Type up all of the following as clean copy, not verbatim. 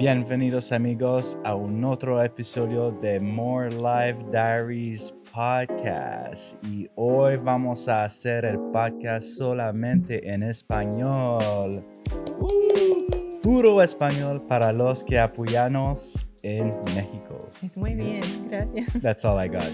Bienvenidos amigos a un otro episodio de More Life Diaries Podcast y hoy vamos a hacer el podcast solamente en español. Puro español para los que apoyamos en México. Es muy bien, gracias. That's all I got.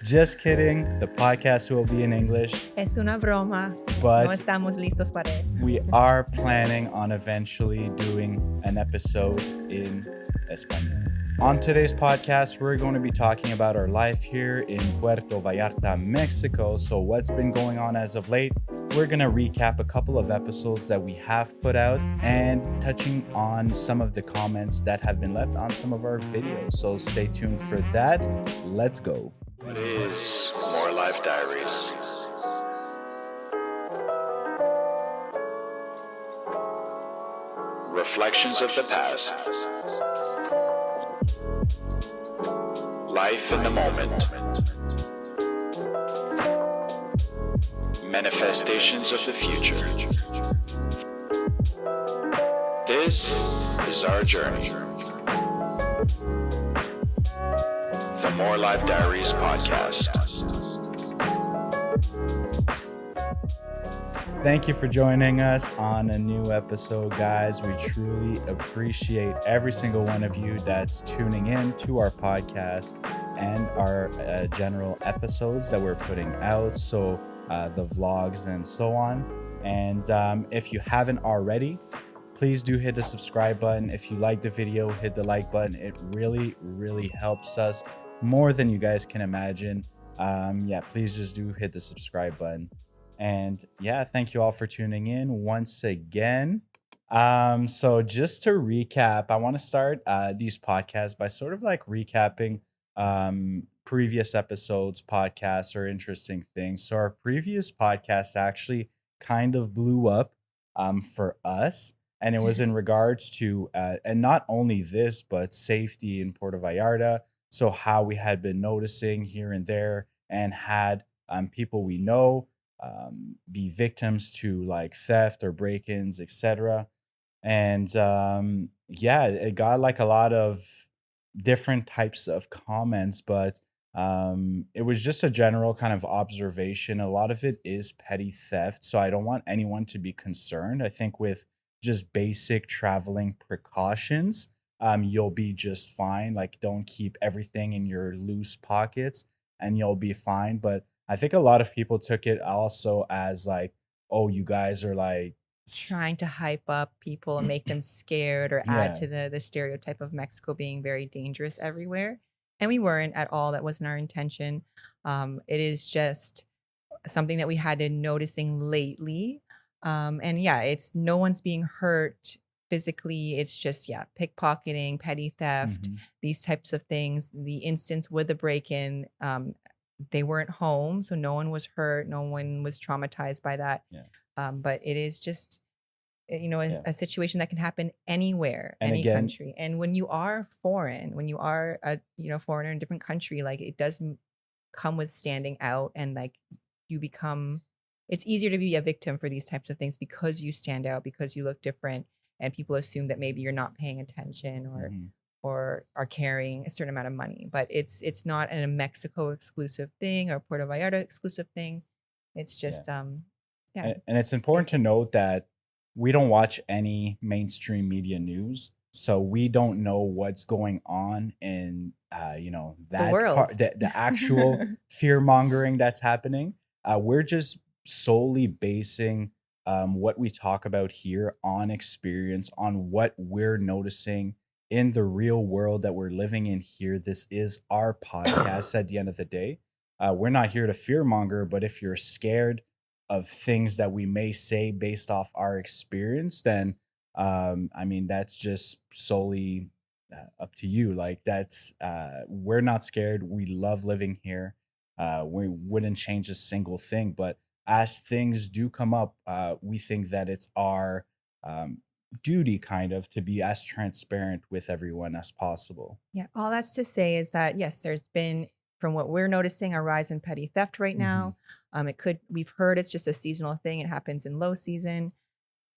Just kidding. The podcast will be in English. Es una broma. But no estamos listos para eso. We are planning on eventually doing an episode in Espanol. On today's podcast, we're going to be talking about our life here in Puerto Vallarta, Mexico. So what's been going on as of late? We're going to recap a couple of episodes that we have put out and touching on some of the comments that have been left on some of our videos. So stay tuned for that. Let's go. What is More Life Diaries? Reflections of the past. Life in the moment. Manifestations of the future. This is our journey. The More Life Diaries Podcast. Thank you for joining us on a new episode, guys. We truly appreciate every single one of you that's tuning in to our podcast and our general episodes that we're putting out. So the vlogs and so on. And if you haven't already, please do hit the subscribe button. If you like the video, hit the like button. It really, really helps us more than you guys can imagine. Please just do hit the subscribe button. And thank you all for tuning in once again. So just to recap, I want to start these podcasts by sort of like recapping previous episodes, podcasts, or interesting things. So our previous podcast actually kind of blew up for us. And it was in regards to, and not only this, but safety in Puerto Vallarta. So how we had been noticing here and there and had people we know be victims to like theft or break-ins, etc. And it got like a lot of different types of comments, but it was just a general kind of observation. A lot of it is petty theft, so I don't want anyone to be concerned. I think with just basic traveling precautions, you'll be just fine. Like, don't keep everything in your loose pockets and you'll be fine. But I think a lot of people took it also as like, oh, you guys are like trying to hype up people and make them scared or add to the stereotype of Mexico being very dangerous everywhere. And we weren't at all. That wasn't our intention. It is just something that we had been noticing lately. It's no one's being hurt physically. It's just, pickpocketing, petty theft, these types of things. The instance with the break-in, they weren't home, so no one was hurt. No one was traumatized by that. But it is just, a situation that can happen anywhere, any country. And when you are foreign, when you are a foreigner in a different country, like it does come with standing out, and like it's easier to be a victim for these types of things because you stand out, because you look different, and people assume that maybe you're not paying attention or are carrying a certain amount of money. But it's not a Mexico exclusive thing or Puerto Vallarta exclusive thing. It's just And it's important to note that we don't watch any mainstream media news, so we don't know what's going on in that the world. the actual fear mongering that's happening. We're just solely basing what we talk about here on experience, on what we're noticing in the real world that we're living in here. This is our podcast at the end of the day. We're not here to fearmonger, but if you're scared of things that we may say based off our experience, then that's just solely up to you. Like we're not scared. We love living here. We wouldn't change a single thing, but as things do come up, we think that it's our duty kind of to be as transparent with everyone as possible. All that's to say is that yes, there's been, from what we're noticing, a rise in petty theft right now. We've heard it's just a seasonal thing. It happens in low season.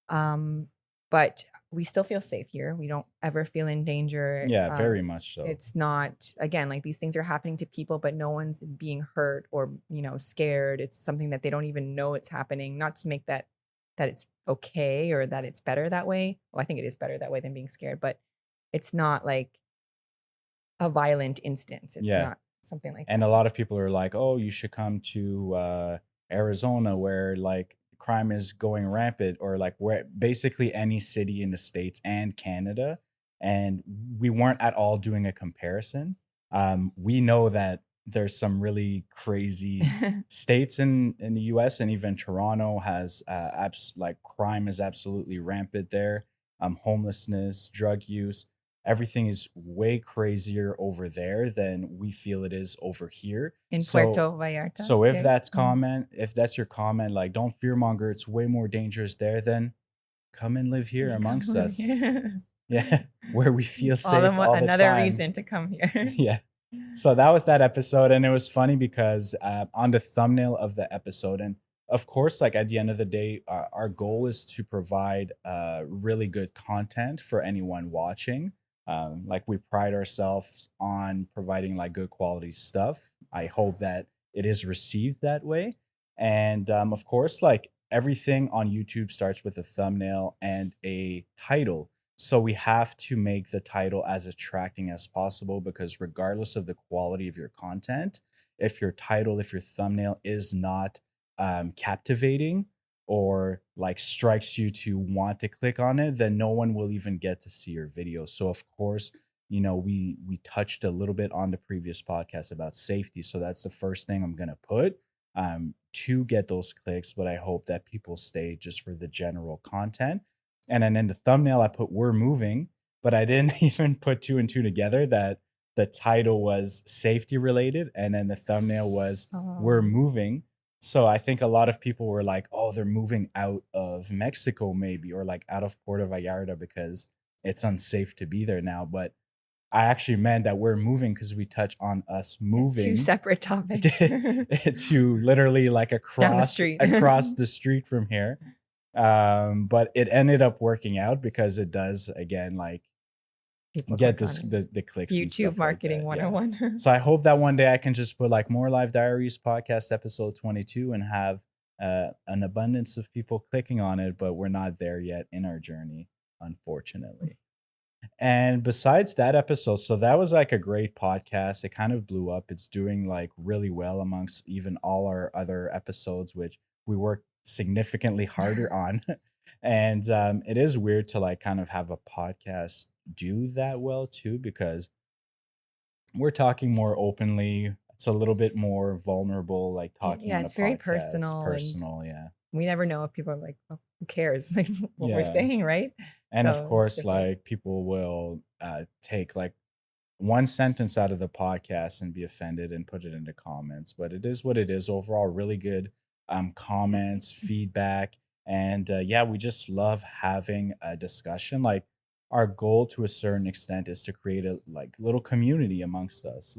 But we still feel safe here. We don't ever feel in danger. Yeah, very much so. It's not, again, like these things are happening to people, but no one's being hurt or, scared. It's something that they don't even know it's happening. Not to make that it's okay or that it's better that way. Well, I think it is better that way than being scared, but it's not like a violent instance. It's Yeah. not something like And that. a lot of people are like, oh, you should come to Arizona where like crime is going rampant, or like where basically any city in the States and Canada. And we weren't at all doing a comparison. We know that there's some really crazy states in the US, and even Toronto has like crime is absolutely rampant there. Homelessness, drug use, everything is way crazier over there than we feel it is over here. In So Puerto Vallarta. so if there. that's Mhm. if that's your comment, like don't fearmonger, it's way more dangerous there, then come and live here You come amongst live us. here. Yeah, where we feel safe all the Another time. reason to come here. Yeah. So that was that episode, and it was funny because on the thumbnail of the episode, and of course, like at the end of the day, our goal is to provide really good content for anyone watching. Like we pride ourselves on providing like good quality stuff. I hope that it is received that way, and of course, like everything on YouTube starts with a thumbnail and a title. So we have to make the title as attracting as possible, because regardless of the quality of your content, if your title, if your thumbnail is not captivating or like strikes you to want to click on it, then no one will even get to see your video. So of course, we touched a little bit on the previous podcast about safety. So that's the first thing I'm gonna put to get those clicks. But I hope that people stay just for the general content. And then in the thumbnail, I put "we're moving," but I didn't even put two and two together that the title was safety related, and then the thumbnail was "we're Oh. moving." So I think a lot of people were like, "Oh, they're moving out of Mexico, maybe, or like out of Puerto Vallarta because it's unsafe to be there now." But I actually meant that we're moving because we touch on us Two moving separate topics. to literally like Down the street. across the street from here. But it ended up working out because it does, again, like People get click on it. the clicks and YouTube stuff marketing like that. Yeah. 101. So I hope that one day I can just put like More Live Diaries podcast episode 22 and have an abundance of people clicking on it, but we're not there yet in our journey, unfortunately. And besides that episode, so that was like a great podcast. It kind of blew up. It's doing like really well amongst even all our other episodes, which we worked significantly harder on. And it is weird to like kind of have a podcast do that well too, because we're talking more openly. It's a little bit more vulnerable, like talking Yeah, on a it's very podcast. personal. Personal, yeah. We never know if people are like, oh, who cares? Like what we're Yeah. saying, right? And So of it's course, different. like people will take like one sentence out of the podcast and be offended and put it into comments. But it is what it is. Overall, really good comments, feedback. And yeah, we just love having a discussion. Like our goal to a certain extent is to create a like little community amongst us,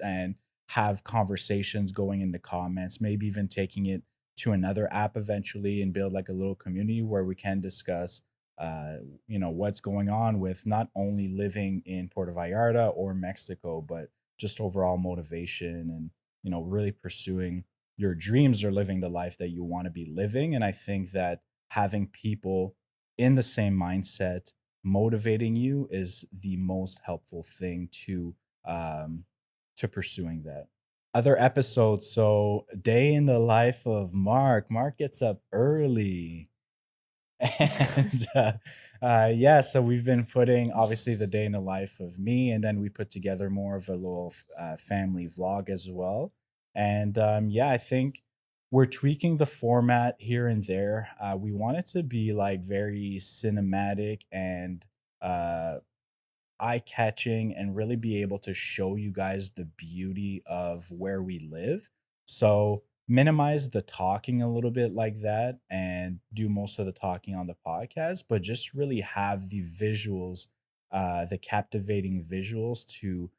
and have conversations going in the comments, maybe even taking it to another app eventually and build like a little community where we can discuss what's going on with not only living in Puerto Vallarta or Mexico, but just overall motivation and really pursuing your dreams or living the life that you want to be living. And I think that having people in the same mindset motivating you is the most helpful thing to pursuing that. Other episodes. So, day in the life of Mark. Mark gets up early. And yeah, so we've been putting obviously the day in the life of me, and then we put together more of a little family vlog as well. And yeah, I think we're tweaking the format here and there. We want it to be like very cinematic and uh, eye catching, and really be able to show you guys the beauty of where we live. So minimize the talking a little bit like that and do most of the talking on the podcast, but just really have the visuals, the captivating visuals to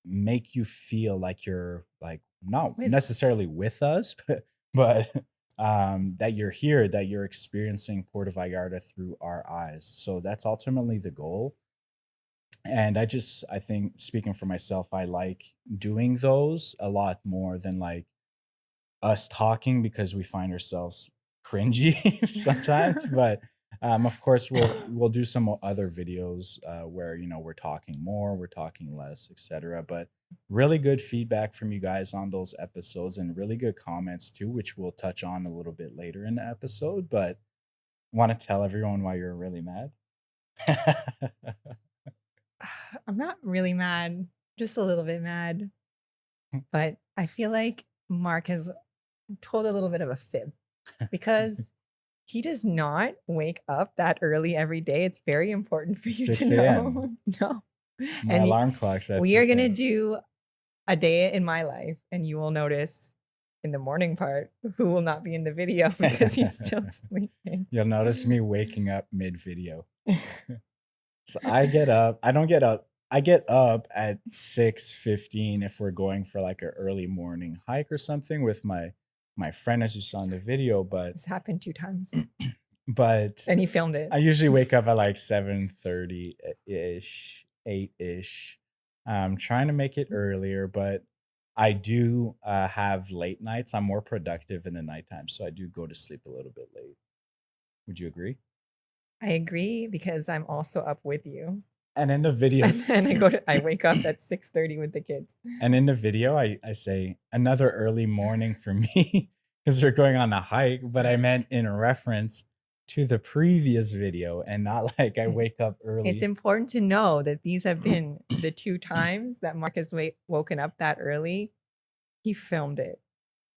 make you feel like you're like not With us. necessarily with us, but that you're here, that you're experiencing Puerto Vallarta through our eyes. So that's ultimately the goal. And I think speaking for myself, I like doing those a lot more than like us talking, because we find ourselves cringy sometimes. But of course, we'll do some other videos where we're talking more, we're talking less, etc. But really good feedback from you guys on those episodes, and really good comments too, which we'll touch on a little bit later in the episode. But want to tell everyone why you're really mad? I'm not really mad, just a little bit mad. But I feel like Mark has told a little bit of a fib because he does not wake up that early every day. It's very important for you 6 to a.m. know. No. My And alarm clock's at we are 6 going to a.m. do a day in my life, and you will notice in the morning part who will not be in the video because he's still sleeping. You'll notice me waking up mid-video. So I get up. I don't get up. I get up at 6:15 if we're going for like an early morning hike or something with my friend, as you saw in the video. But This happened 2 times, and he filmed it. I usually wake up at like 7:30-ish, 8-ish. I'm trying to make it earlier, but I do have late nights. I'm more productive in the nighttime, so I do go to sleep a little bit late. Would you agree? I agree because I'm also up with you. And in the video, And then I wake up at 6:30 with the kids. and in the video, I say another early morning for me because we're going on a hike, but I meant in reference to the previous video, and not like I wake up early. It's important to know that these have been the 2 times that Mark has woken up that early. He filmed it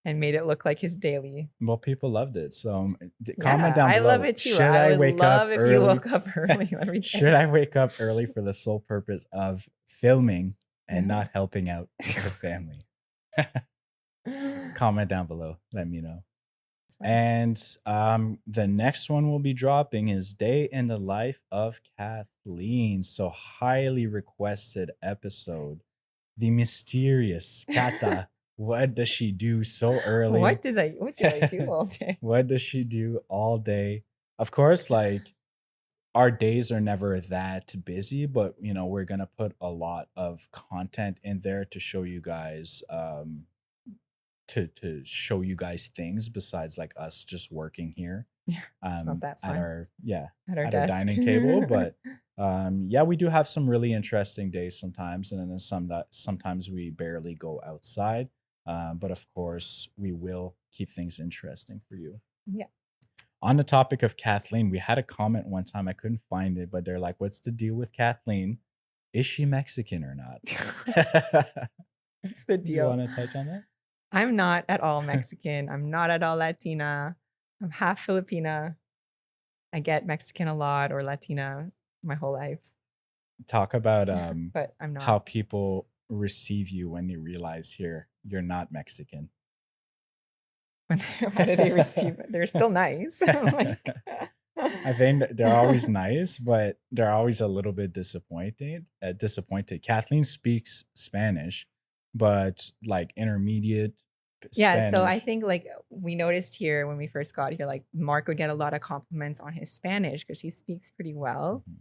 and made it look like his daily. Well, people loved it. So Yeah, comment down I below. love it too. Should I I would wake up love if early? you woke up early every day. Should I wake up early for the sole purpose of filming and not helping out the family? Comment down below. Let me know. It's fine. And the next one we'll be dropping is Day in the Life of Kathleen. So highly requested episode. The mysterious Kata. What does she do so early? What do I do all day? What does she do all day? Of course, like our days are never that busy, but we're gonna put a lot of content in there to show you guys to show you guys things besides like us just working here. Yeah, it's not that fun. At our At our at desk. our dining table. But yeah, we do have some really interesting days sometimes, and then sometimes we barely go outside. But of course, we will keep things interesting for you. Yeah. On the topic of Kathleen, we had a comment one time. I couldn't find it, but they're like, "What's the deal with Kathleen? Is she Mexican or not?" That's the Do you deal. want to touch on that? I'm not at all Mexican. I'm not at all Latina. I'm half Filipina. I get Mexican a lot, or Latina my whole life, Talk about but I'm not. how people receive you when you realize you're not Mexican. How do they receive it? They're still nice. I think they're always nice, but they're always a little bit disappointed. Kathleen speaks Spanish, but like intermediate Yeah, so I Spanish. think like we noticed here when we first got here, like Mark would get a lot of compliments on his Spanish because he speaks pretty well. Mhm.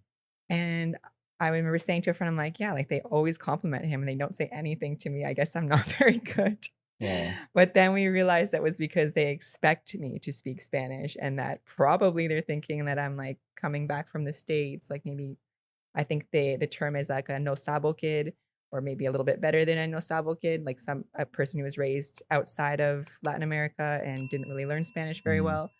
And I remember saying to a friend, I'm like, yeah, like they always compliment him and they don't say anything to me. I guess I'm not very good. Yeah. But then we realized that was because they expect me to speak Spanish, and that probably they're thinking that I'm like coming back from the States. Like maybe I think the term is like a no sabo kid, or maybe a little bit better than a no sabo kid, like a person who was raised outside of Latin America and didn't really learn Spanish very Mhm. well.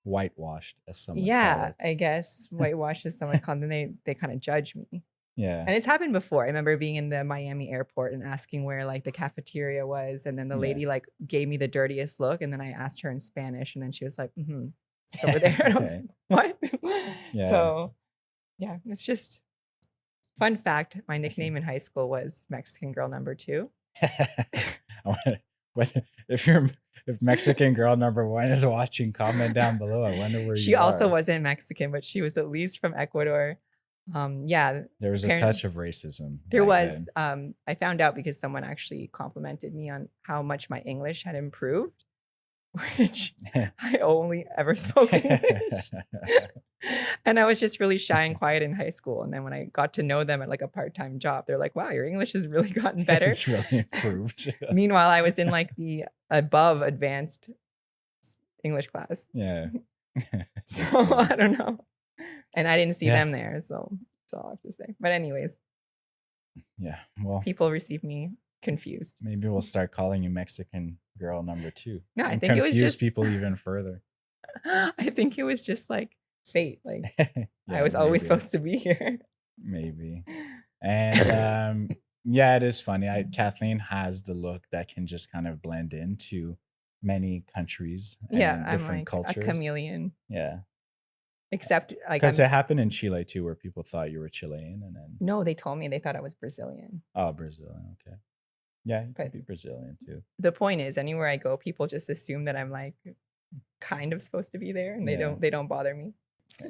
Whitewashed, as some would call Yeah, it. I guess whitewash is someone called, and they kind of judge me. Yeah. And it's happened before. I remember being in the Miami airport and asking where like the cafeteria was, and then the Yeah. lady like gave me the dirtiest look, and then I asked her in Spanish, and then she was like, it's over there. And I was Okay. like, what? Yeah. So yeah, it's just fun fact. My nickname in high school was Mexican Girl Number 2. If Mexican girl number 1 is watching, comment down below. I wonder where She you also are. wasn't Mexican, but she was at least from Ecuador. Yeah, There was a touch of racism. there back was. then. I found out because someone actually complimented me on how much my English had improved. which I only ever spoke English. And I was just really shy and quiet in high school. And then when I got to know them at like a part-time job, they're like, wow, your English has really gotten better. It's really improved. Meanwhile, I was in like the above advanced English class. Yeah. So I don't know. And I didn't see Yeah. them there. So that's all I have to say. But anyways, Yeah. Well, people receive me confused. maybe we'll start calling you Mexican girl number 2. No, I and think it was confuse just people even further. I think it was just like fate. Like Yeah, I was always maybe. supposed to be here. Maybe. And yeah, it is funny. Kathleen has the look that can just kind of blend into many countries and Yeah, I'm different like cultures. a chameleon. Yeah. Except like Because it happened in Chile too, where people thought you were Chilean and then no, they told me they thought I was Brazilian. Brazilian. Okay. Yeah, you could But be Brazilian too. the point is, anywhere I go, people just assume that I'm like kind of supposed to be there, and Yeah. they don't bother me.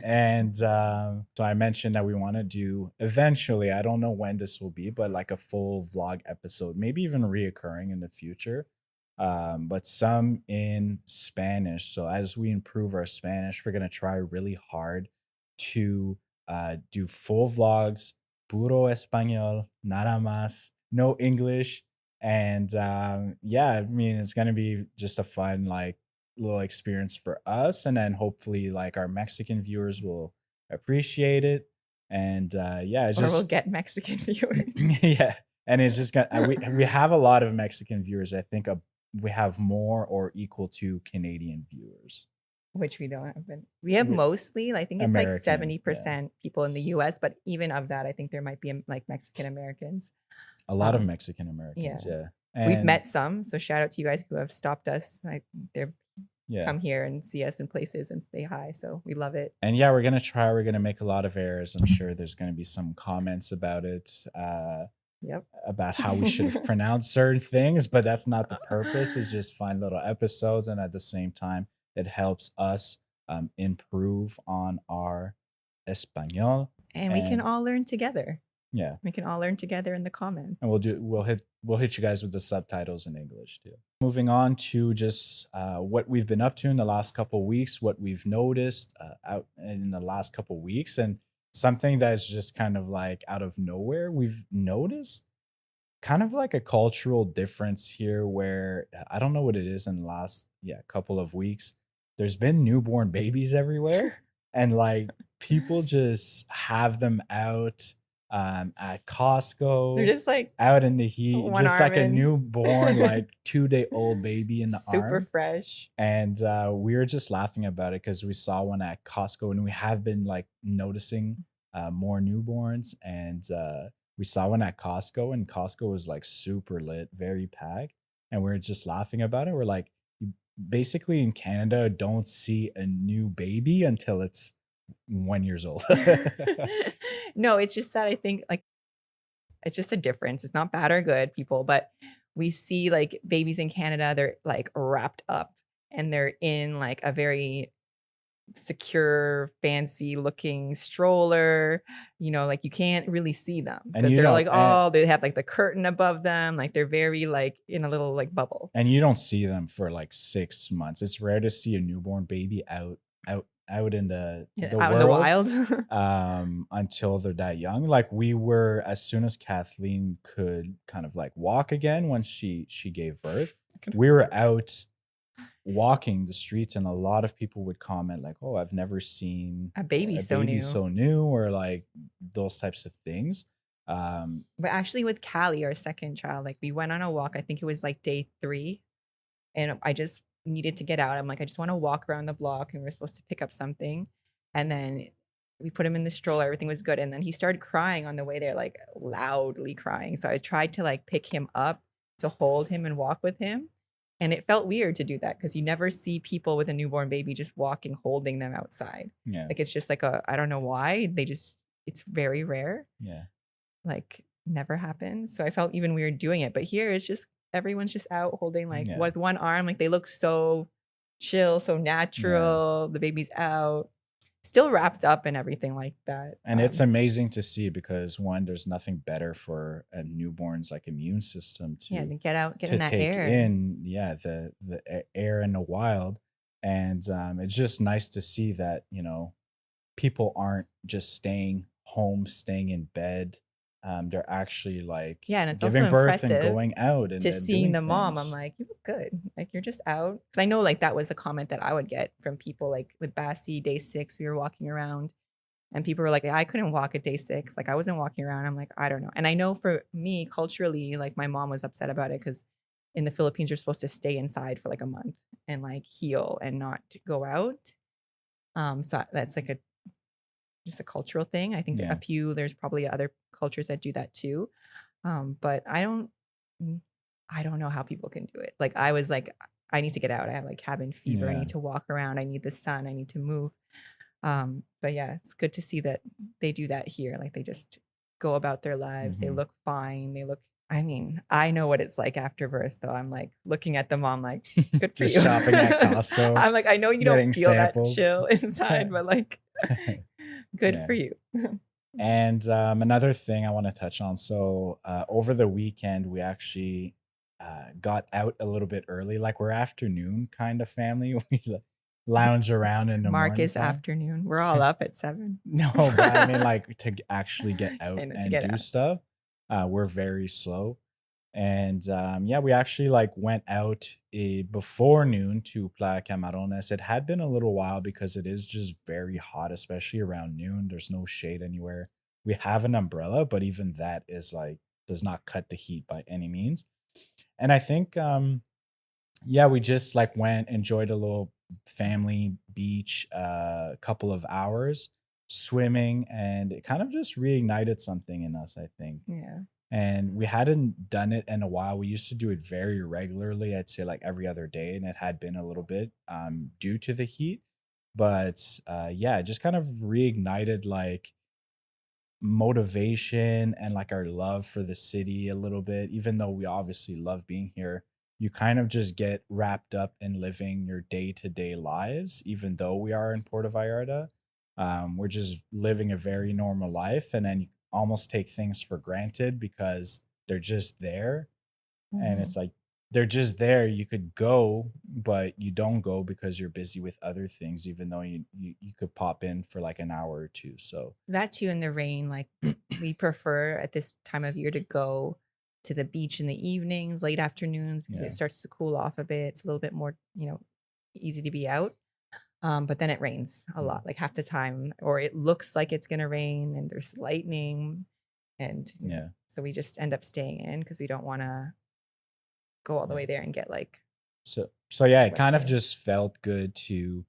And so I mentioned that we want to do eventually, I don't know when this will be, but like a full vlog episode, maybe even reoccurring in the future, but some in Spanish. So as we improve our Spanish, we're going to try really hard to do full vlogs, puro español, nada más, no English. And yeah, I mean, it's going to be just a fun, like, little experience for us, and then hopefully like our Mexican viewers will appreciate it. And yeah, it's Or just we'll get Mexican viewers. yeah, and it's just gonna we have a lot of Mexican viewers. I think we have more or equal to Canadian viewers, Which we don't have. We have We- mostly, I think it's like American, 70% people in the US, but even of that, I think there might be like Mexican Americans. a lot of Um, Mexican Americans. Yeah, We've And, met some, so shout out to you guys who have stopped us. They're yeah. come here and see us in places and say hi. So we love it. And yeah, we're gonna make a lot of errors. I'm sure there's gonna be some comments about it. Yep. About how we should have pronounced certain things, but that's not the purpose. It's just fun little episodes, and at the same time, it helps us improve on our Espanol. And we can And- all learn together. Yeah, We can all learn together in the comments. and we'll hit you guys with the subtitles in English too. Moving on to just what we've been up to in the last couple weeks, what we've noticed out in the last couple weeks, and something that's just kind of like out of nowhere. We've noticed kind of like a cultural difference here, where I don't know what it is in the last couple of weeks. There's been newborn babies everywhere, and like people just have them out at Costco. They're just like out in the heat, one just like arm a in. newborn, like 2-day-old baby in the super arm. fresh. And we were just laughing about it because we saw one at Costco, and we have been like noticing more newborns. And we saw one at Costco, and Costco was like super lit, very packed. And we are just laughing about it. We're like, you basically in Canada don't see a new baby until it's 1 year old. No, it's just that I think like it's just a difference. It's not bad or good, people, but we see like babies in Canada, they're like wrapped up and they're in like a very secure, fancy looking stroller. You know, like you can't really see them And because you they're don't- like, and- oh, they have like the curtain above them. Like they're very like in a little like bubble. And you don't see them for like 6 months. It's rare to see a newborn baby out in the Out in the world, wild. until they're that young. Like we were, as soon as Kathleen could kind of like walk again, once she gave birth, we were out walking the streets, and a lot of people would comment like, oh, I've never seen A baby so new. or like those types of things. But actually with Callie, our second child, like we went on a walk. I think it was like day 3. And I just needed to get out. I'm like, I just want to walk around the block, and we were supposed to pick up something. And then we put him in the stroller. Everything was good. And then he started crying on the way there, like loudly crying. So I tried to like pick him up to hold him and walk with him. And it felt weird to do that because you never see people with a newborn baby just walking, holding them outside. Yeah. Like it's just like I don't know why. It's very rare. Yeah. Like never happens. So I felt even weird doing it. But here it's just everyone's just out holding like Yeah. with one arm. Like they look so chill, so natural. The baby's out. still wrapped up and everything like that. And it's amazing to see because one, there's nothing better for a newborn's like immune system Yeah, to to get out, get to in that take air. in, the air in the wild. And it's just nice to see that, people aren't just staying home, staying in bed. They're actually like Yeah, and it's also giving birth and impressive going out and, to seeing doing the mom. I'm things. like, you look good. Like you're just out. Because I know like that was a comment that I would get from people like with Bassie, day 6, we were walking around and people were like, I couldn't walk at day 6. Like I wasn't walking around. I'm like, I don't know. And I know for me culturally, like my mom was upset about it because in the Philippines, you're supposed to stay inside for like a month and like heal and not go out. So that's like just a cultural thing. I think Yeah. there's probably other cultures that do that too. But mm, I don't know how people can do it. Like I was like, I need to get out. I have like cabin fever. I Yeah. need to walk around. I need the sun. I need to move. But yeah, it's good to see that they do that here. Like they just go about their lives. They Hmm. look fine. I mean, I know what it's like after birth, though. I'm like looking at the mom, like, good for Just you. shopping at Costco, I'm like, I know you getting don't feel that samples. chill inside, but like, good Yeah. for you. And another thing I want to touch on. So over the weekend, we actually got out a little bit early. Like we're afternoon kind of family. We lounge around in the morning Marcus time. afternoon. We're all up at 7. No, but I mean like to actually get out And to and get do out. stuff. We're very slow. And yeah, we actually like went out before noon to Playa Camarones. It had been a little while because it is just very hot, especially around noon. There's no shade anywhere. We have an umbrella, but even that is like does not cut the heat by any means. And I think yeah, we just like went, enjoyed a little family beach, couple of hours swimming, and it kind of just reignited something in us, I think. Yeah. And we hadn't done it in a while. We used to do it very regularly. I'd say like every other day, and it had been a little bit due to the heat. But yeah, it just kind of reignited like motivation and like our love for the city a little bit. Even though we obviously love being here, you kind of just get wrapped up in living your day to day lives. Even though we are in Puerto Vallarta, we're just living a very normal life, and then you almost take things for granted because they're just there. And Mhm. it's like they're just there. You could go, but you don't go because you're busy with other things, even though you could pop in for like an hour or two. So That too in the rain, like we prefer at this time of year to go to the beach in the evenings, late afternoons, because it yeah. starts to cool off a bit. It's a little bit more, easy to be out. But then it rains a Mm. lot, like half the time, or it looks like it's gonna rain and there's lightning. And Yeah. so we just end up staying in because we don't want to go all the Yeah. way there and get like So yeah, it wet kind of there. just felt good to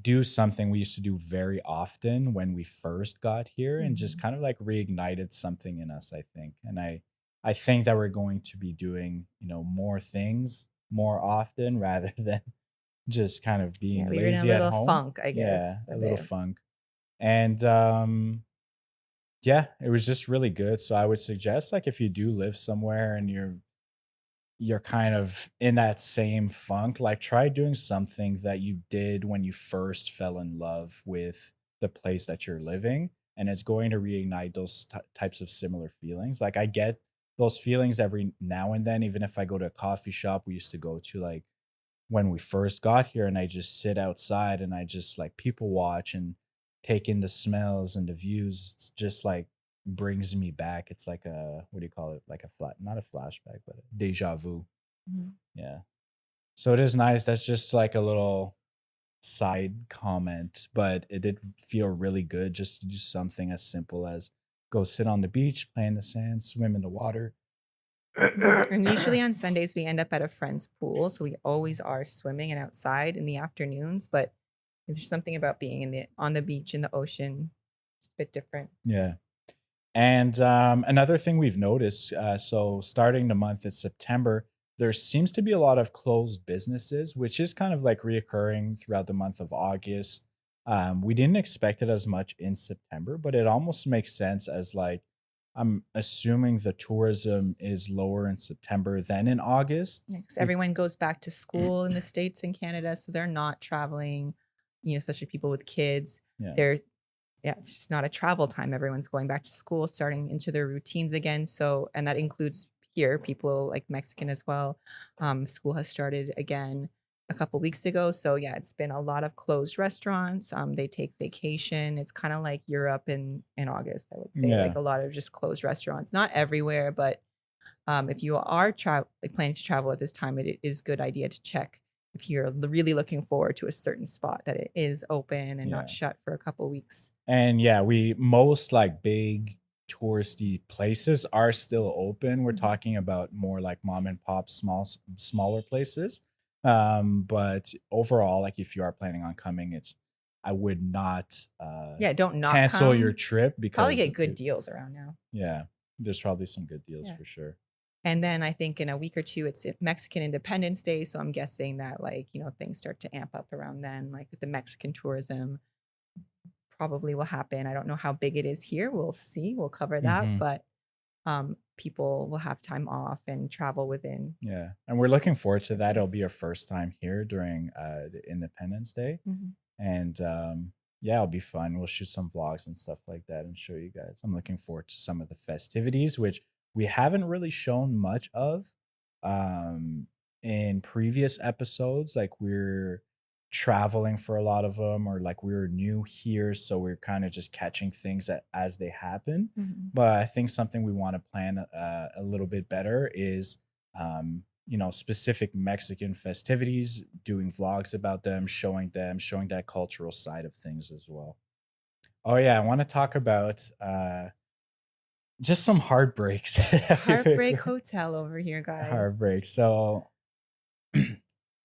do something we used to do very often when we first got here, and just Mhm. kind of like reignited something in us, I think. And I think that we're going to be doing, more things more often rather than just kind of Yeah, being we were in a lazy at little home. funk, I Yeah, guess, a a little bit. funk. And yeah, it was just really good. So I would suggest like if you do live somewhere and you're kind of in that same funk, like try doing something that you did when you first fell in love with the place that you're living, and it's going to reignite those types of similar feelings. Like I get those feelings every now and then, even if I go to a coffee shop we used to go to like when we first got here, and I just sit outside and I just like people watch and take in the smells and the views. It's just like brings me back. It's like a what do you call it? Like a flat, not a flashback, but a deja vu. Mhm. Yeah. So it is nice. That's just like a little side comment, but it did feel really good just to do something as simple as go sit on the beach, play in the sand, swim in the water. Mhm. And usually on Sundays, we end up at a friend's pool. So we always are swimming and outside in the afternoons. But there's something about being on the beach in the ocean. It's a bit different. Yeah. And another thing we've noticed, so starting the month in September, there seems to be a lot of closed businesses, which is kind of like reoccurring throughout the month of August. We didn't expect it as much in September, but it almost makes sense as like I'm assuming the tourism is lower in September than in August. Because Be- everyone goes back to school in the States and Canada. So they're not traveling. especially people with kids, Yeah. they're yeah, it's just not a travel time. Everyone's going back to school, starting into their routines again. So, and that includes here, people like Mexican as well. School has started again a couple weeks ago. So yeah, it's been a lot of closed restaurants. They take vacation. It's kind of like Europe in August, I would say. Like Yeah. a lot of just closed restaurants. Not everywhere, but if you are planning to travel at this time, it is a good idea to check if you're really looking forward to a certain spot that it is open and not Yeah. shut for a couple weeks. And yeah, we most like big touristy places are still open. We're Mhm. talking about more like mom and pop, smaller places. But overall, like if you are planning on coming, I would not Yeah, don't not cancel your come. trip Probably because get good deals around now. yeah, there's probably some good deals Yeah. for sure. And then I think in a week or two, it's Mexican Independence Day. So I'm guessing that things start to amp up around then, like with the Mexican tourism probably will happen. I don't know how big it is here. We'll see. We'll cover that. Hmm. But people will have time off and travel within. Yeah, and we're looking forward to that. It'll be our first time here during the Independence Day. Mhm. And yeah, it'll be fun. We'll shoot some vlogs and stuff like that and show you guys. I'm looking forward to some of the festivities, which we haven't really shown much of um, in previous episodes. Like we're traveling for a lot of them, or like we're new here, so we're kind of just catching things as they happen. Mhm. But I think something we want to plan a little bit better is specific Mexican festivities, doing vlogs about them, showing that cultural side of things as well. Oh yeah, I want to talk about just some heartbreaks. Heartbreak Hotel over here, guys. Heartbreaks. So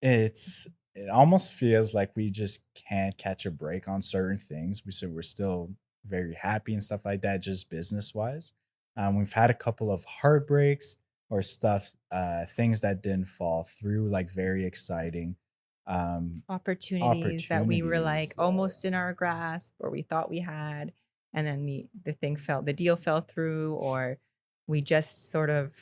it almost feels like we just can't catch a break on certain things. We said we're still very happy and stuff like that, just business wise. We've had a couple of heartbreaks or stuff, things that didn't fall through, like very exciting Opportunities that we were like opportunities. almost in our grasp or we thought we had, and then the deal fell through, or we just sort of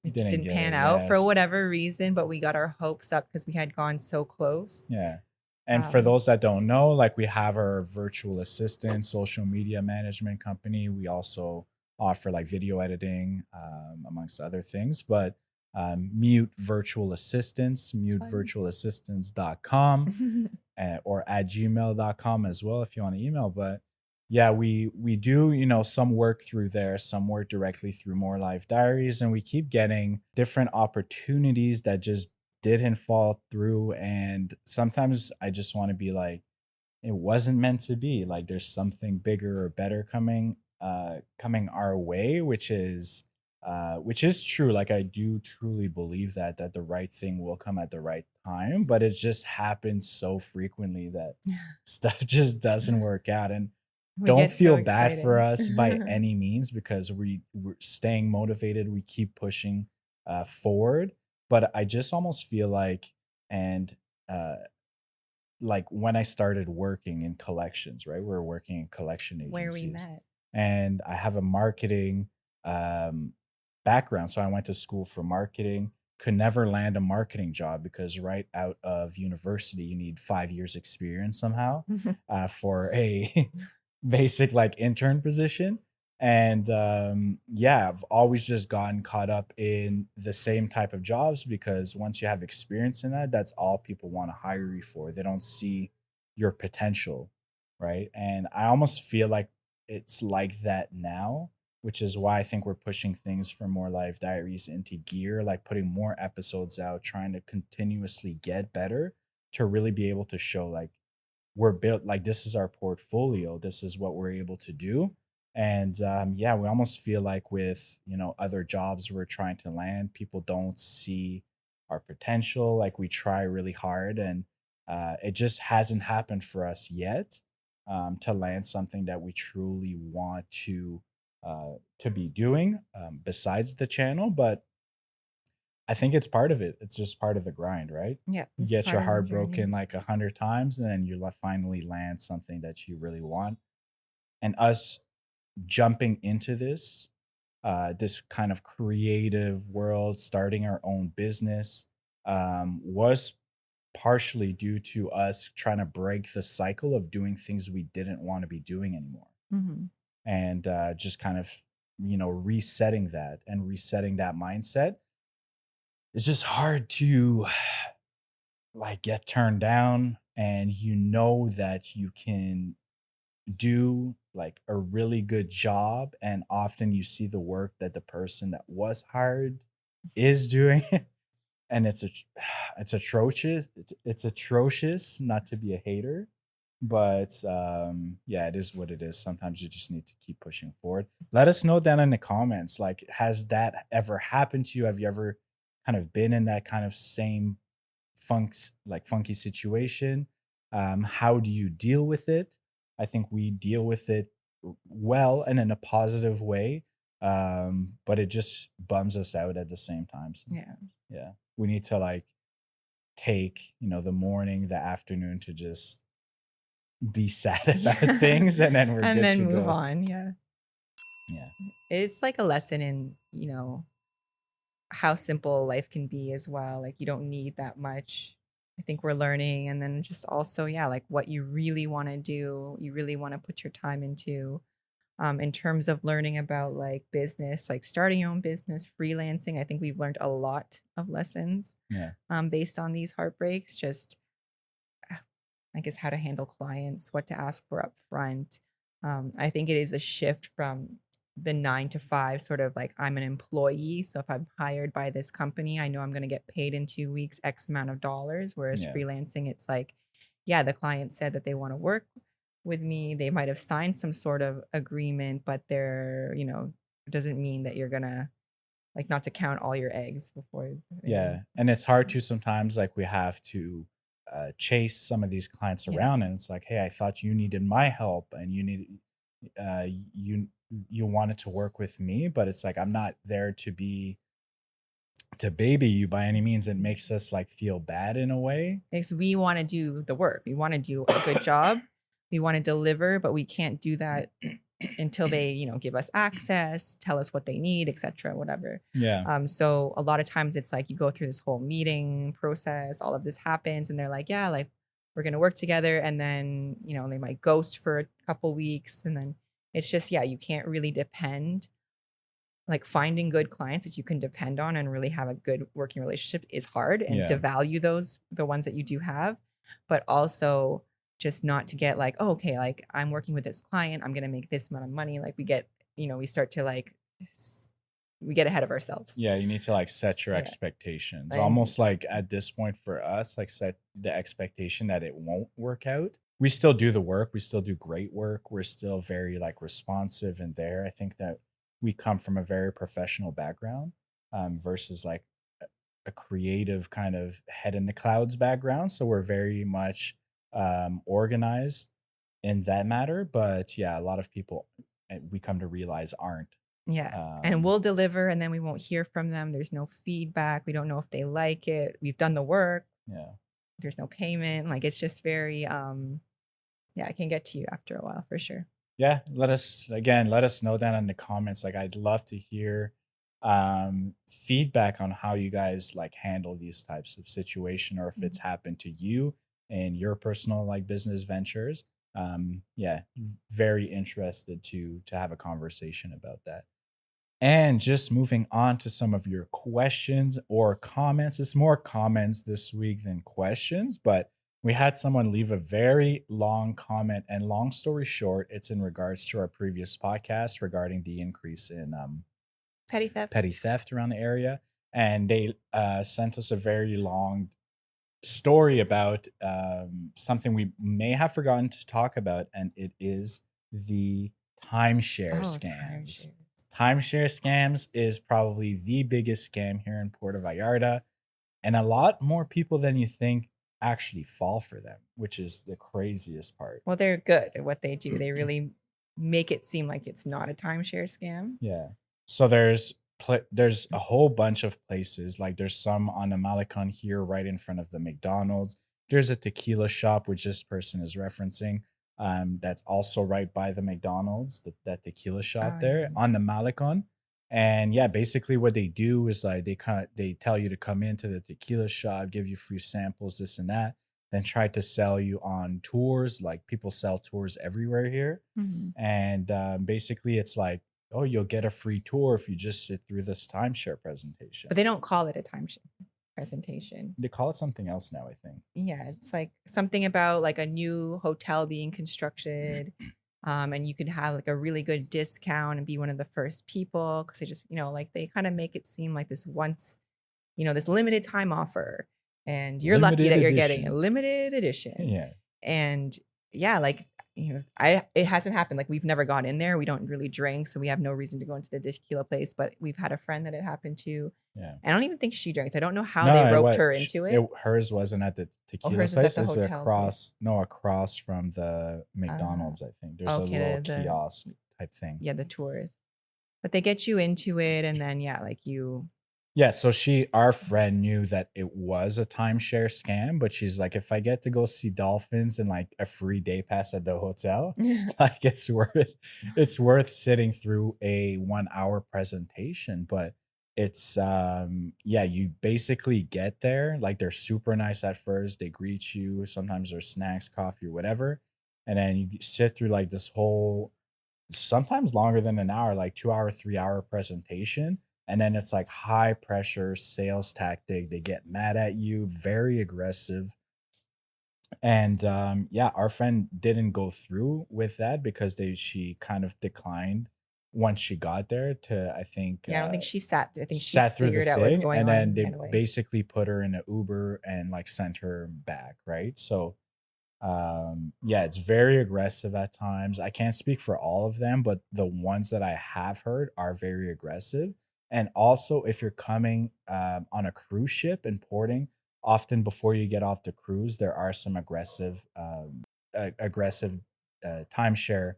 it just Didn't didn't get pan it. out for Yes. whatever reason, but we got our hopes up because we had gone so close. Yeah. And for Um, those that don't know, like we have our virtual assistant, social media management company. We also offer like video editing, amongst other things. But mute virtual assistants, Fun. mutevirtualassistants.com or at gmail.com as well if you want to email. But yeah, we do, some work through there, some work directly through More Life Diaries, and we keep getting different opportunities that just didn't fall through. And sometimes I just want to be like, it wasn't meant to be. Like there's something bigger or better coming our way, which is true. Like I do truly believe that the right thing will come at the right time, but it just happens so frequently that stuff just doesn't work out. And We don't get so feel bad for excited. us by any means, because we're staying motivated. We keep pushing forward. But I just almost feel like, and uh, like when I started working in collections, right? We were working in collection Where we agencies, met. and I have a marketing um, background. So I went to school for marketing, could never land a marketing job because right out of university, you need 5 years experience somehow for a basic like intern position. And yeah, I've always just gotten caught up in the same type of jobs because once you have experience in that, that's all people want to hire you for. They don't see your potential, right? And I almost feel like it's like that now, which is why I think we're pushing things for More Life Diaries into gear, like putting more episodes out, trying to continuously get better to really be able to show like we're built, like this is our portfolio, this is what we're able to do. And yeah, we almost feel like with other jobs we're trying to land, people don't see our potential. Like we try really hard, and it just hasn't happened for us yet, to land something that we truly want to be doing, besides the channel. But I think it's part of it. It's just part of the grind, right? Yeah, You it's get part your of the heart journey. broken like 100 times, and then finally land something that you really want. And us jumping into this kind of creative world, starting our own business, was partially due to us trying to break the cycle of doing things we didn't want to be doing anymore. Hmm. And just kind of, resetting that mindset. It's just hard to like get turned down, and that you can do like a really good job, and often you see the work that the person that was hired is doing. And it's atrocious. It's atrocious, not to be a hater, but yeah, it is what it is. Sometimes you just need to keep pushing forward. Let us know down in the comments, like, has that ever happened to you? Have you ever kind of been in that kind of same funky situation? How do you deal with it? I think we deal with it well and in a positive way, but it just bums us out at the same time. So, Yeah. yeah, we need to like take the morning, the afternoon to just be sad about things, and then we're And good then to move go. on. Yeah. Yeah, It's like a lesson in, how simple life can be as well. Like you don't need that much. I think we're learning. And then just also, yeah, like what you really want to do, you really want to put your time into. In terms of learning about like business, like starting your own business, freelancing, I think we've learned a lot of lessons yeah, based on these heartbreaks. Just, I guess, how to handle clients, what to ask for up front. I think it is a shift from the 9 to 5, sort of like I'm an employee. So if I'm hired by this company, I know I'm going to get paid in 2 weeks, X amount of dollars. Whereas yeah, freelancing, it's like, yeah, the client said that they want to work with me. They might have signed some sort of agreement, but it doesn't mean that you're going to like not to count all your eggs before. yeah. And it's hard to sometimes, like, we have to chase some of these clients Yeah. around, and it's like, hey, I thought you needed my help, and uh you you wanted to work with me, but it's like, I'm not there to baby you by any means. It makes us like feel bad in a way. Because we want to do the work. We want to do a good job. We want to deliver, but we can't do that until they, give us access, tell us what they need, etc., whatever. Yeah, So a lot of times it's like you go through this whole meeting process, all of this happens, and they're like, yeah, like we're gonna work together, and then they might ghost for a couple weeks, and then it's just yeah, you can't really depend. Like finding good clients that you can depend on and really have a good working relationship is hard, and to yeah, value the ones that you do have, but also just not to get like, oh, okay, like I'm working with this client, I'm gonna make this amount of money. Like we start to like we get ahead of ourselves. yeah. You need to like set your Yeah. expectations, And almost like at this point for us, like set the expectation that it won't work out. We still do the work, we still do great work, we're still very like responsive and there. I think that we come from a very professional background, versus like a creative kind of head in the clouds background. So we're very much organized in that matter. But yeah, a lot of people, we come to realize, aren't. yeah, and Um, we'll deliver and then we won't hear from them. There's no feedback. We don't know if they like it. We've done the work. yeah. There's no payment. Like it's just very yeah, it can get to you after a while for sure. Yeah, let us know down in the comments. Like, I'd love to hear feedback on how you guys like handle these types of situation, or if it's Mhm. happened to you in your personal like business ventures. Yeah, very interested to have a conversation about that. And just moving on to some of your questions or comments. It's more comments this week than questions, but we had someone leave a very long comment. And long story short, it's in regards to our previous podcast regarding the increase in Petty theft. petty theft around the area. And they sent us a very long story about something we may have forgotten to talk about, and it is the timeshare Oh, scams. timeshares. Timeshare scams is probably the biggest scam here in Puerto Vallarta, and a lot more people than you think actually fall for them, which is the craziest part. Well, they're good at what they do. They really make it seem like it's not a timeshare scam. Yeah. So there's a whole bunch of places. Like, there's some on the Malecon here, right in front of the McDonald's. There's a tequila shop, which this person is referencing. That's also right by the McDonald's, that tequila shop Oh, there yeah. on the Malecon. And yeah, basically what they do is like they tell you to come into the tequila shop, give you free samples, this and that, then try to sell you on tours. Like people sell tours everywhere here. Mhm. And basically it's like, oh, you'll get a free tour if you just sit through this timeshare presentation. But they don't call it a timeshare presentation. They call it something else now, I think. Yeah, it's like something about like a new hotel being constructed. And you could have like a really good discount and be one of the first people because they just, like they kind of make it seem like this once, this limited time offer. And you're lucky Limited that you're getting a edition. limited edition. Yeah. And yeah, like, it hasn't happened. Like we've never gone in there. We don't really drink, so we have no reason to go into the tequila place. But we've had a friend that it happened to. Yeah. I don't even think she drinks. I don't know how No, they it roped was her into it. hers wasn't at the tequila hers was at place. the It's hotel place. across from the McDonald's, I think. There's a Okay, little kiosk type thing. yeah, the tours. But they get you into it, and then yeah, like you. Yeah, so our friend knew that it was a timeshare scam, but she's like, if I get to go see dolphins and like a free day pass at the hotel, like it's worth sitting through a 1 hour presentation. But it's yeah, you basically get there, like they're super nice at first, they greet you, sometimes there's snacks, coffee, or whatever, and then you sit through like this whole sometimes longer than an hour, like 2 hour, 3 hour presentation. And then it's like high pressure sales tactic. They get mad at you, very aggressive. And yeah, our friend didn't go through with that because she kind of declined once she got there to, I think, Yeah, I don't think she sat there. I think she sat through the figured out what's thing. going And on then and they ran away. basically put her in an Uber and like sent her back. Right. So yeah, it's very aggressive at times. I can't speak for all of them, but the ones that I have heard are very aggressive. And also if you're coming on a cruise ship and porting, often before you get off the cruise there are some aggressive timeshare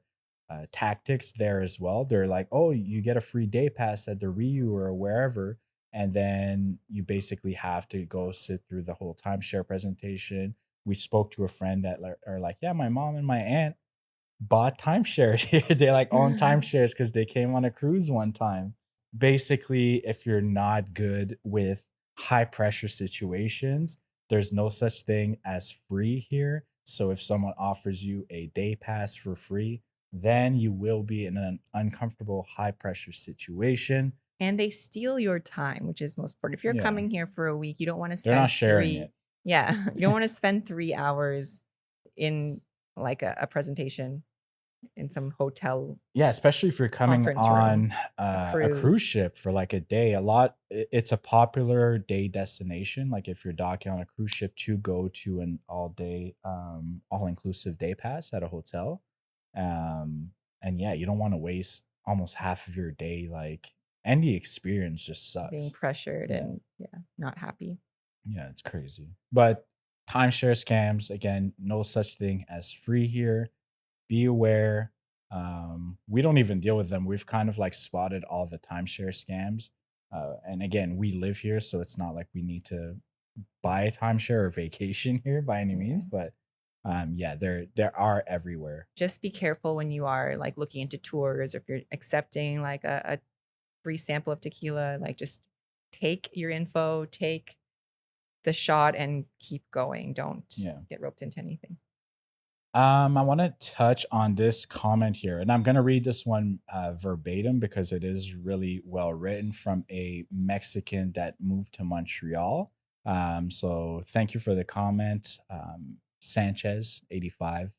tactics there as well. They're like, oh, you get a free day pass at the Ryu or wherever, and then you basically have to go sit through the whole timeshare presentation. We spoke to a friend that are like, yeah, my mom and my aunt bought timeshares here. They like own timeshares because they came on a cruise one time. Basically, if you're not good with high pressure situations, there's no such thing as free here. So if someone offers you a day pass for free, then you will be in an uncomfortable high pressure situation. And they steal your time, which is most important. If you're Yeah. coming here for a week, you don't want to They're spend not sharing it. Yeah, you don't want to spend 3 hours in like a presentation in some hotel. Yeah, especially if you're coming Conference room, on a cruise. cruise ship for like a day. It's a popular day destination. Like if you're docking on a cruise ship to go to an all day, all inclusive day pass at a hotel. And yeah, you don't want to waste almost half of your day, like, and the experience just sucks. Being pressured Yeah. and not happy. Yeah, it's crazy. But timeshare scams, again, no such thing as free here. Be aware. We don't even deal with them. We've kind of like spotted all the timeshare scams. And again, we live here, so it's not like we need to buy a timeshare or vacation here by any means. But yeah, there are everywhere. Just be careful when you are like looking into tours or if you're accepting like a free sample of tequila. Like just take your info, take the shot and keep going. Don't get roped into anything. I want to touch on this comment here, and I'm going to read this one verbatim because it is really well written from a Mexican that moved to Montreal. So thank you for the comment, Sanchez 85.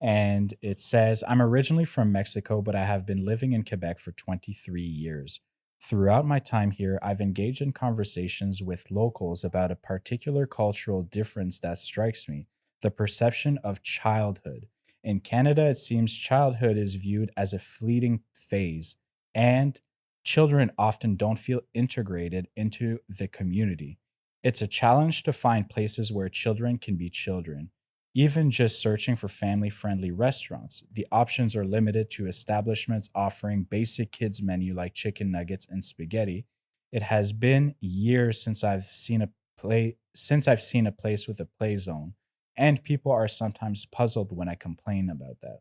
And it says, I'm originally from Mexico, but I have been living in Quebec for 23 years. Throughout my time here, I've engaged in conversations with locals about a particular cultural difference that strikes me: the perception of childhood. In Canada, it seems childhood is viewed as a fleeting phase, and children often don't feel integrated into the community. It's a challenge to find places where children can be children. Even just searching for family-friendly restaurants, the options are limited to establishments offering basic kids menu like chicken nuggets and spaghetti. It has been years since I've seen a place with a play zone, and people are sometimes puzzled when I complain about that.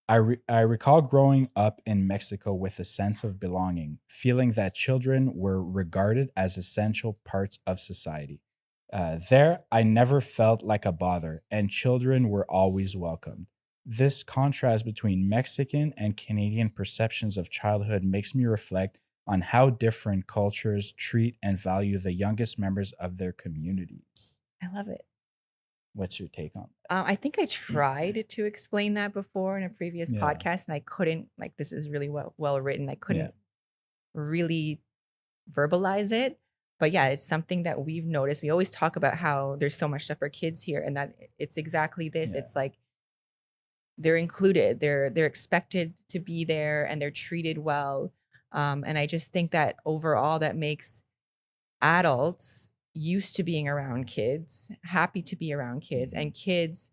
I recall growing up in Mexico with a sense of belonging, feeling that children were regarded as essential parts of society. There, I never felt like a bother, and children were always welcomed. This contrast between Mexican and Canadian perceptions of childhood makes me reflect on how different cultures treat and value the youngest members of their communities. I love it. What's your take on I think I tried to explain that before in a previous that? Yeah, podcast, and I couldn't. Like, this is really well written. I yeah, couldn't really verbalize it. But yeah, it's something that we've noticed. We always talk about how there's so much stuff for kids here, and that it's exactly this. yeah, It's like they're included, they're expected to be there, and they're treated well. And I just think that overall, that makes adults used to being around kids, happy to be around kids, mhm, and kids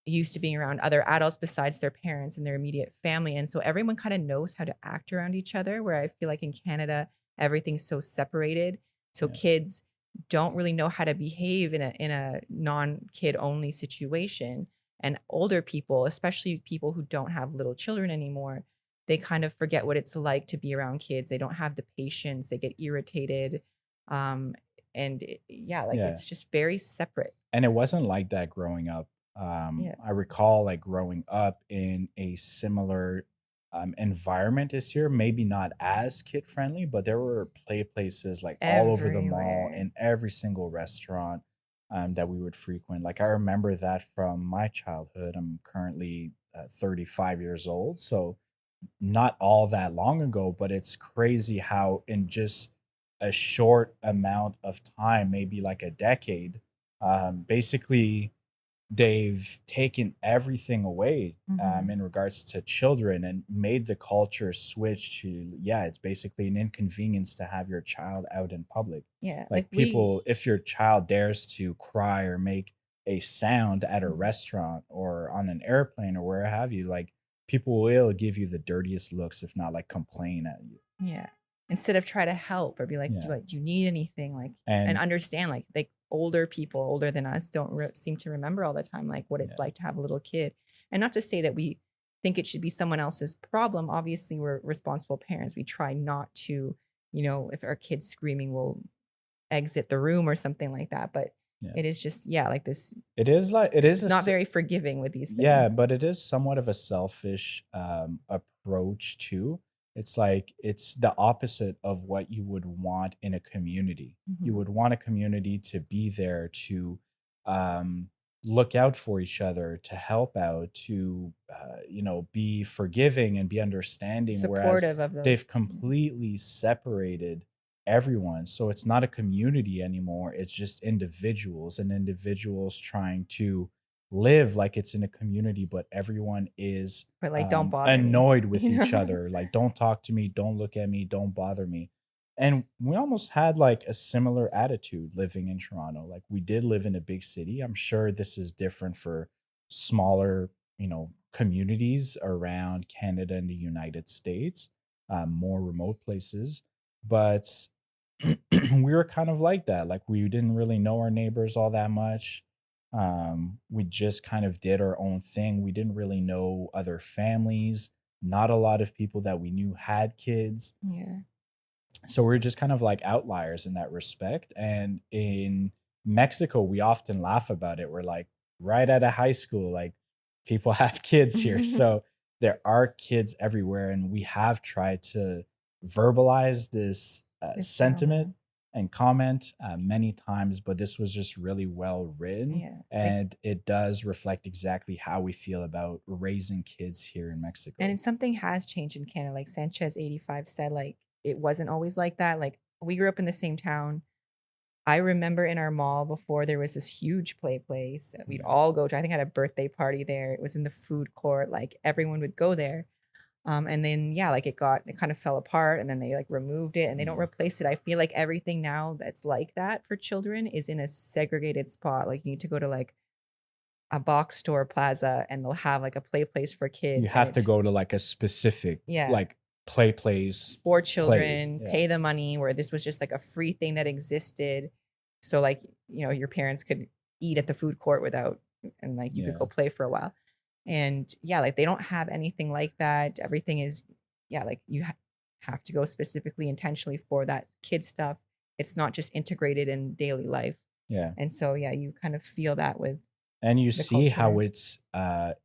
used to being around other adults besides their parents and their immediate family. And so everyone kind of knows how to act around each other, where I feel like in Canada, everything's so separated. So yeah, kids don't really know how to behave in a non-kid only situation. And older people, especially people who don't have little children anymore, they kind of forget what it's like to be around kids. They don't have the patience, they get irritated. Um, yeah, like yeah. it's just very separate. And it wasn't like that growing up. Yeah. I recall like growing up in a similar environment this year, maybe not as kid friendly, but there were play places like all over the mall Everywhere. in every single restaurant that we would frequent. Like I remember that from my childhood. I'm currently 35 years old, so not all that long ago, but it's crazy how in just a short amount of time, maybe like a decade, basically they've taken everything away Mhm. in regards to children and made the culture switch to, yeah, it's basically an inconvenience to have your child out in public. Yeah, like Like we people, if your child dares to cry or make a sound at a Mhm. restaurant or on an airplane or where have you, like people will give you the dirtiest looks, if not like complain at you. Yeah. Instead of try to help or be like, Yeah. Do you need anything?" Like, and And understand, like, older people, older than us, don't seem to remember all the time, like, what it's yeah, like to have a little kid. And not to say that we think it should be someone else's problem. Obviously, we're responsible parents. We try not to, if our kid's screaming, we'll exit the room or something like that. But yeah. it is just, yeah, like this, It is a not very forgiving with these Yeah, things. but it is somewhat of a selfish approach too. It's like it's the opposite of what you would want in a community. You Mhm. would want a community to be there to um, look out for each other, to help out, to be forgiving and be understanding. Whereas Supportive of they've those. Mhm. completely separated everyone, so it's not a community anymore. It's just individuals and individuals trying to live like it's in a community, but everyone is But like, don't bother me. annoyed with each other. Like, don't talk to me, don't look at me, don't bother me. And we almost had like a similar attitude living in Toronto. Like, we did live in a big city. I'm sure this is different for smaller, communities around Canada and the United States, more remote places. But we were kind of like that. Like, we didn't really know our neighbors all that much. We just kind of did our own thing. We didn't really know other families. Not a lot of people that we knew had kids. Yeah. So we're just kind of like outliers in that respect. And in Mexico, we often laugh about it. We're like right out of high school, like people have kids here. So there are kids everywhere. And we have tried to verbalize this It's sentiment and comment many times, but this was just really well written. yeah, like, And it does reflect exactly how we feel about raising kids here in and Mexico. something has changed in Canada. Like Sanchez 85 said, like it wasn't always like that. Like we grew up in the same town. I remember in our mall before there was this huge play place that we'd Yeah. all go to. I think I had a birthday party there. It was in the food court. Like everyone would go there. And then yeah, like it kind of fell apart and then they like removed it and they don't Mm. replace it. I feel like everything now that's like that for children is in a segregated spot. Like you need to go to like a box store plaza and they'll have like a play place for You kids and have to it's go to, like, a specific, yeah, like, play place for place. children, Yeah, pay the money where this was just like a free thing that existed. So like, your parents could eat at the food court without and like you could yeah, go play for a while. And yeah, like they don't have anything like that. Everything is, yeah, like you have to go specifically intentionally for that kid stuff. It's not just integrated in daily life. Yeah. And so, yeah, you kind of feel that with And you the see how culture. it's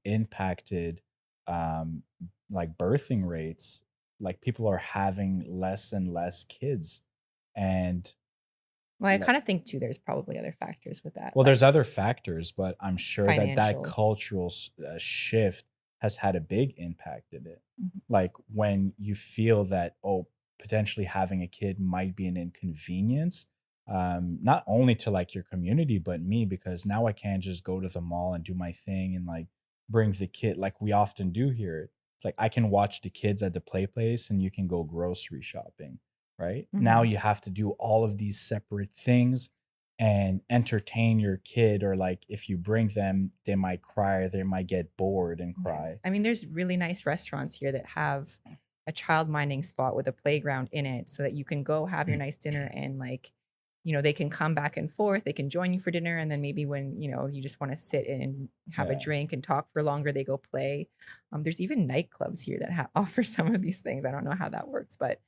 impacted um, like birthing rates. Like people are having less and less kids. And Well, I like, kind of think too, there's probably other factors with that, well, there's like other factors, but I'm sure that financials. cultural shift has had a big impact in it. Mhm. Like when you feel that, oh, potentially having a kid might be an inconvenience, not only to like your community, but me, because now I can't just go to the mall and do my thing and like bring the kid like we often do here. It's like I can watch the kids at the play place and you can go grocery shopping, right? Now Mhm. you have to do all of these separate things and entertain your kid, or like if you bring them they might cry, or they might get bored and Yeah. cry. I mean, there's really nice restaurants here that have a child minding spot with a playground in it so that you can go have your nice dinner and like, they can come back and forth. They can join you for dinner. And then maybe when, you just want to sit and have a Yeah, drink and talk for longer, they go play. There's even nightclubs here that offer some of these things. I don't know how that works, but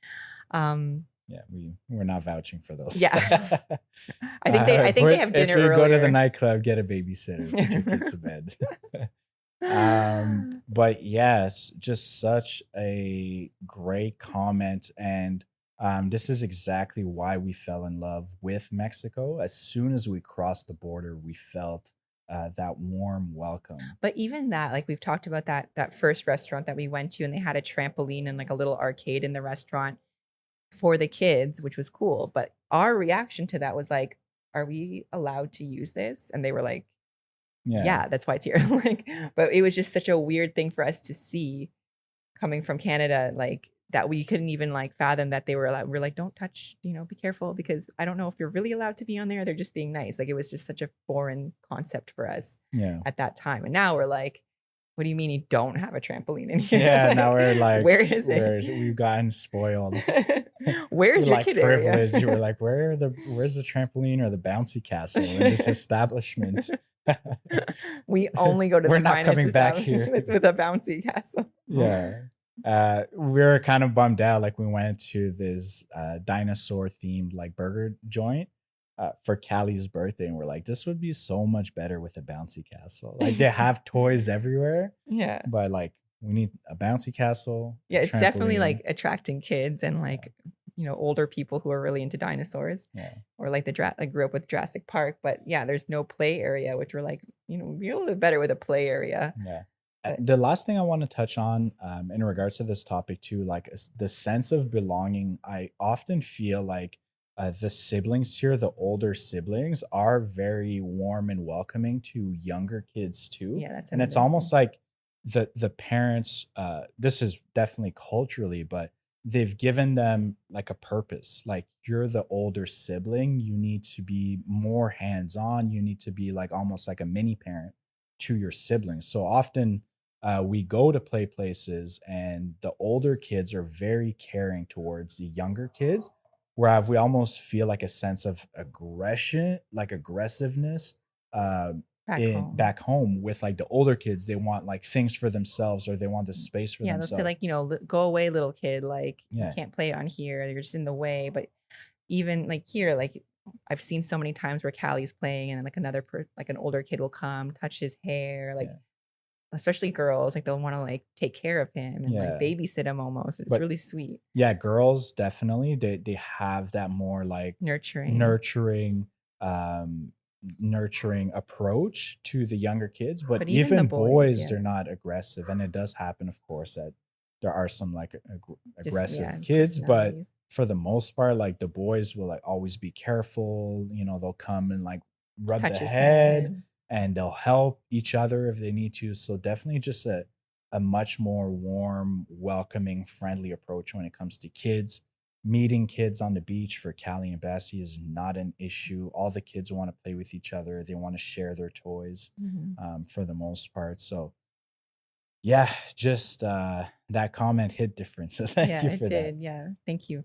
um, yeah, we're not vouching for those. yeah, I think they have If dinner you go to the earlier. nightclub, get a babysitter, put your kid to bed. But yes, just such a great comment. And this is exactly why we fell in love with Mexico. As soon as we crossed the border, we felt that warm welcome. But even that, like we've talked about that first restaurant that we went to, and they had a trampoline and like a little arcade in the restaurant for the kids, which was cool. But our reaction to that was like, "Are we allowed to use this?" And they were like, Yeah. "Yeah, that's why it's here." Like, but it was just such a weird thing for us to see coming from Canada, like that we couldn't even like fathom that they were allowed. We're like, "Don't touch, be careful," because I don't know if you're really allowed to be on there. They're just being nice. Like it was just such a foreign concept for us Yeah. at that time. And now we're like, what do you mean you don't have a trampoline in here? Yeah, Like, now we're like, where is it? we've gotten spoiled. We're Where's your like kid area? privileged. We're like, where's the trampoline or the bouncy castle in this establishment? We only go to We're the not finest coming back here. establishments with a bouncy castle. Yeah. We were kind of bummed out. Like we went to this dinosaur themed like burger joint for Callie's birthday, and we're like, this would be so much better with a bouncy castle. Like they have toys everywhere, Yeah. but like we need a bouncy castle, a Yeah, it's definitely trampoline. like attracting kids and like, older people who are really into dinosaurs Yeah. or like I grew up with Jurassic Park, but yeah, there's no play area, which we're like, be a little bit better with a play area. Yeah. But The last thing I want to touch on in regards to this topic too, like the sense of belonging, I often feel like the siblings here, the older siblings, are very warm and welcoming to younger kids too. yeah, that's And it's another almost thing. like the parents, this is definitely culturally, but they've given them like a purpose. Like you're the older sibling, you need to be more hands-on. You need to be like almost like a mini parent to your siblings. So often we go to play places and the older kids are very caring towards the younger kids, whereas we almost feel like a sense of aggression, like aggressiveness uh, Back in home. back home with like the older kids. They want like things for themselves, or they want the space for Yeah, they'll say themselves. like, go away, little kid. Like you Yeah. can't play on here. You're just in the way. But even like here, like I've seen so many times where Callie's playing and like like an older kid will come, touch his hair, like Yeah. especially girls, like they'll want to like take care of him and like Yeah. babysit him almost. It's But really sweet, yeah, girls definitely they have that more like nurturing. nurturing um nurturing approach to the younger kids, but But even the even boys, boys, yeah, they're not aggressive. And it does happen, of course, that there are some like just aggressive yeah, kids, but personalities. for the most part, like the boys will like always be careful. They'll come and like rub the Touch his head, head. and they'll help each other if they need to. So definitely just a much more warm, welcoming, friendly approach when it comes to kids. Meeting kids on the beach for Callie and Bessie is not an issue. All the kids want to play with each other. They want to share their toys Mhm. for the most part. So yeah, just that comment hit different. So thank Yeah, you it for that. did. Yeah, thank you.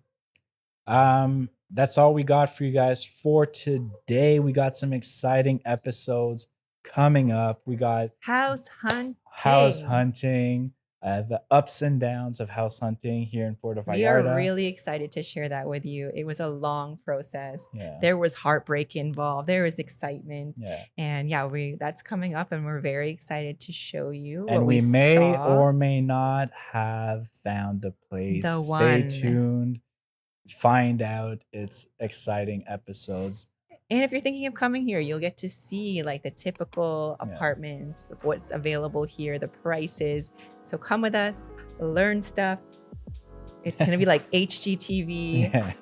That's all we got for you guys for today. We got some exciting episodes coming up. We got House hunt. house hunting, the ups and downs of house hunting here in Puerto Vallarta. We are really excited to share that with you. It was a long process. Yeah. There was heartbreak involved. There was excitement. Yeah. And that's coming up, and we're very excited to show you. And what we may saw. or may not have found a place. The Stay one. tuned. Find out. It's exciting episodes. And if you're thinking of coming here, you'll get to see like the typical apartments, what's available here, the prices. So come with us, learn stuff. It's going to be like HGTV. Yeah.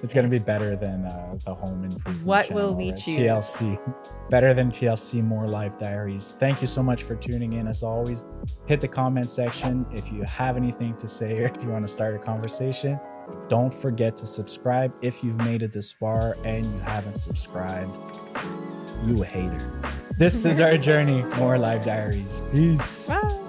It's going to be better than the home improvement What channel, will we right? choose? TLC. Better than TLC, more life diaries. Thank you so much for tuning in. As always, hit the comment section if you have anything to say or if you want to start a conversation. Don't forget to subscribe if you've made it this far and you haven't subscribed. You a hater. This is our journey. More life diaries. Peace. Bye.